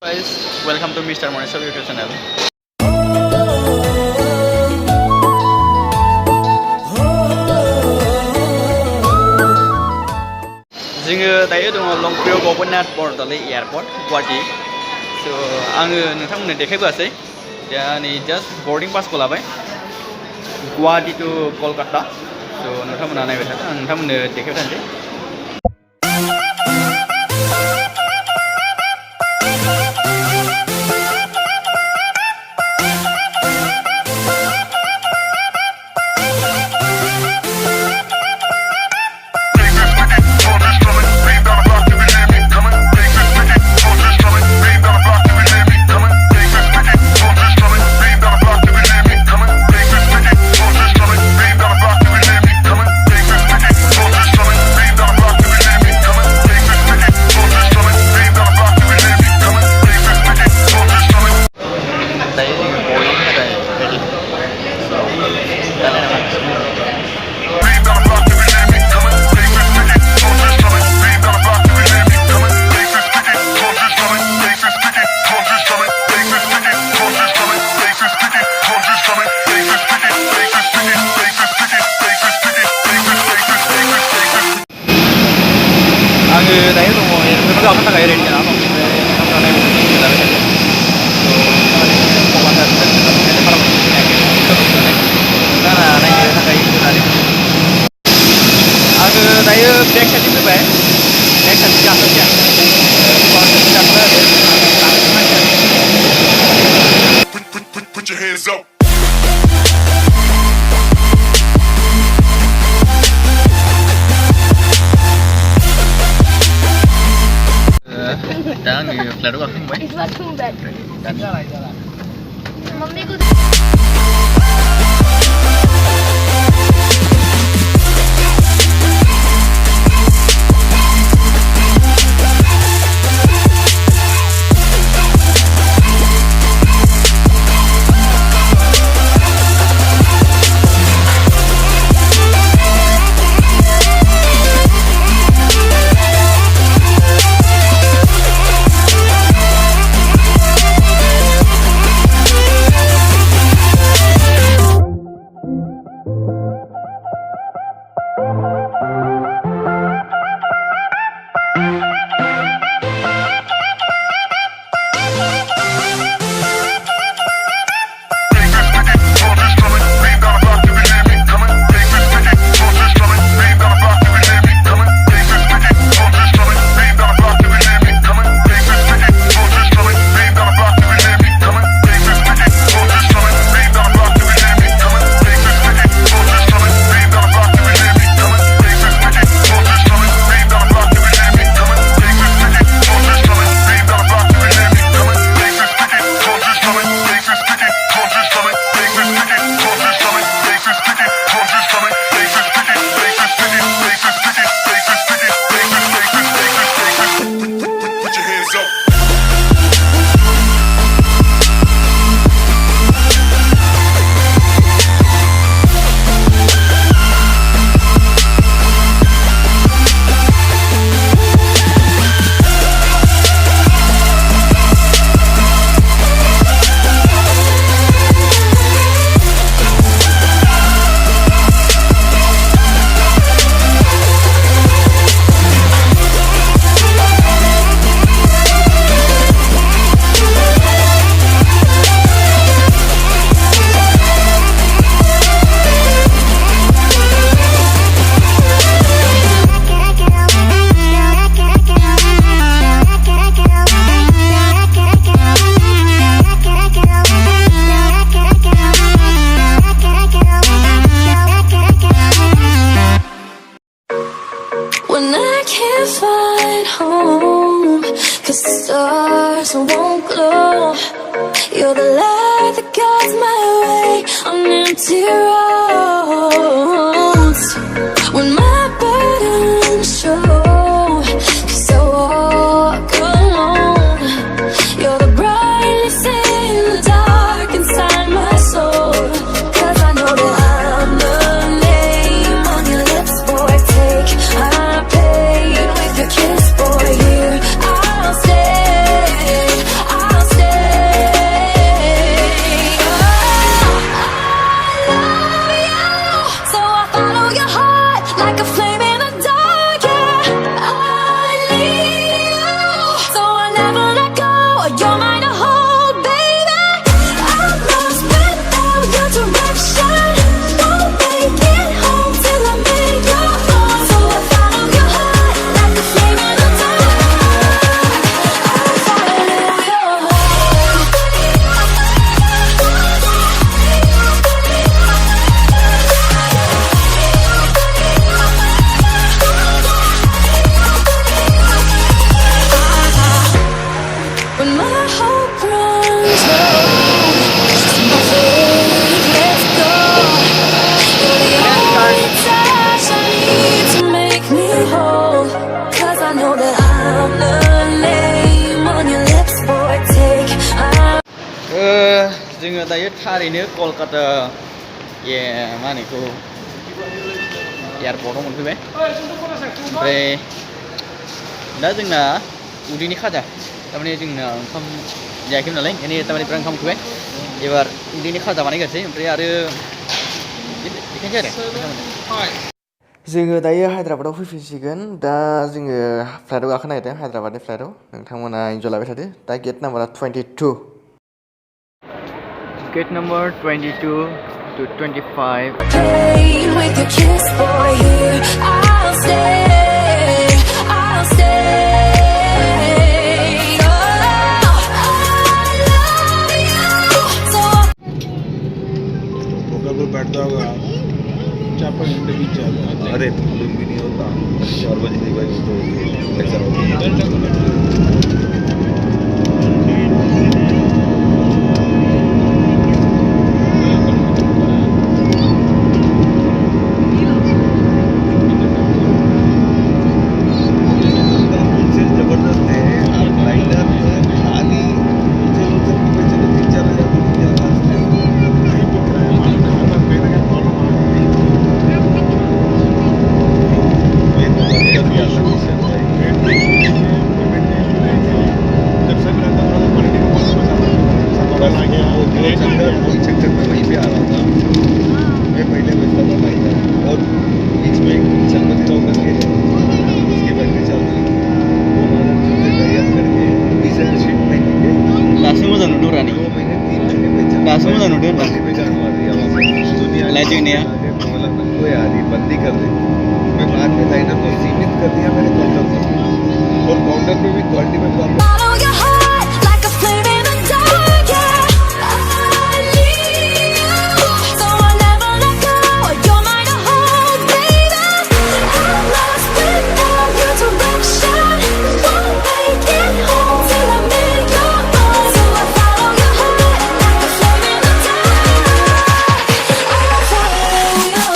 Guys, welcome to Mr. Moneso YouTube channel. जोङो दायो दङ लंपुयाव गभर्नमेन्ट बरदलै एयारपर्ट गुवाहाटी स' आङो नोंथांमोननो देखायबोआसै दा नै जास्ट बर्डिं पासखौ लाबाय गुवाहाटी टु कलकाता स' नोंथांमोना नायबाय थादो आं नोंथांमोननो देखायबाय थानोसै आङो दायो दङ एर'प्लेनाव गाखोनो थाखाय रेडि जाना दं नोंथांमोना नायबाय थादो नोंथाङा नायनो थाखाय होनानै आङो दायो बेक साइडथिं फैबाय बेक साइडथिं गाखोनोसै आं Put your hands up. दा आङो फ्लाइटआव गाखोबाय मम्मी को won't glow. You're the light that guides my way on empty roads. When my burdens show, 'cause I walk alone. You're the brightness in the dark inside my soul. 'Cause I know that I'm the name on your lips, boy. Take my pain with your kiss, boy. Here I'll stay. my hope runs low. Just my faith lets go. You're the only touch I need to make me whole. 'Cause I know that I'm the name on your lips for a take. जोङो दायो थारैनो कलकाता मा होनो बेखौ एयारपर्टआव मोनफैबाय ओमफ्राय दा जोंना उदैनि खाजा थारमाने जोंना ओंखाम जायाखैमोन नालाय ओंखायनो थारमाने बिराद ओंखाम उखैबाय एबार उदैनि खाजा बानायग्रोसै ओमफ्राय आरो बेखायनोसै आरो जोङो दायो हायद्राबादाव फैफिनसिगोन दा जोङो फ्लाइटआव गाखोनो नागिरदों हायद्राबादनि फ्लाइटआव नोंथांमोना इन्जय लाबाय थादो दा गेट नाम्बारा 22 gate number 22 to 25 Pain with your kiss, boy, here I'll stay, I'll stay. Oh, I love you so. होगा तो बैठता होगा चापा घंटे बीच जाता अरे मालूम भी नहीं होता 4 बजे के बाद तो ऐसा होता बंदी कर दी मैं बाद में लाइनर को सीमित कर दिया मैंने काउंटर को और काउंटर पे भी क्वालिटी में problem Follow your heart like a flame in the dark, yeah. I need you, so I'll never let go. You're mine to hold, baby. I'm lost without your direction. Won't make it home till I'm in your arms. So I follow your heart like a flame in the dark. I follow your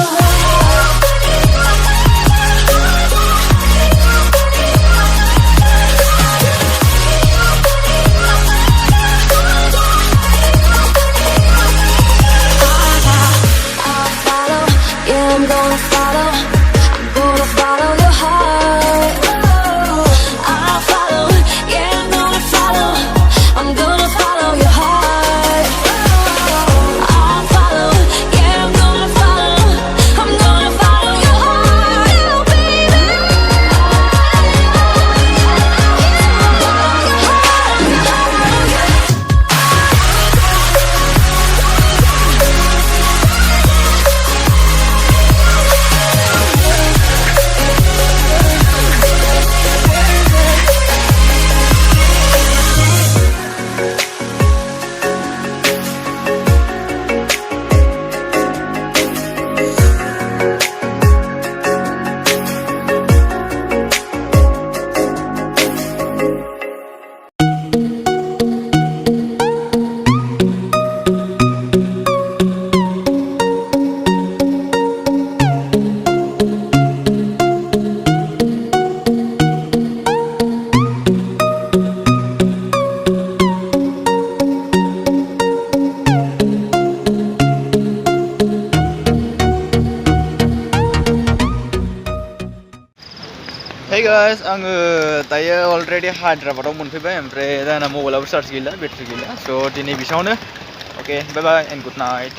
Hey guys, आङो दायो already हायद्राबादाव मोनफैबाय ओमफ्राय दा आंना मबाइलाबो charge गैला battery गैला स' दिनै बेसेबांनो okay bye bye and good night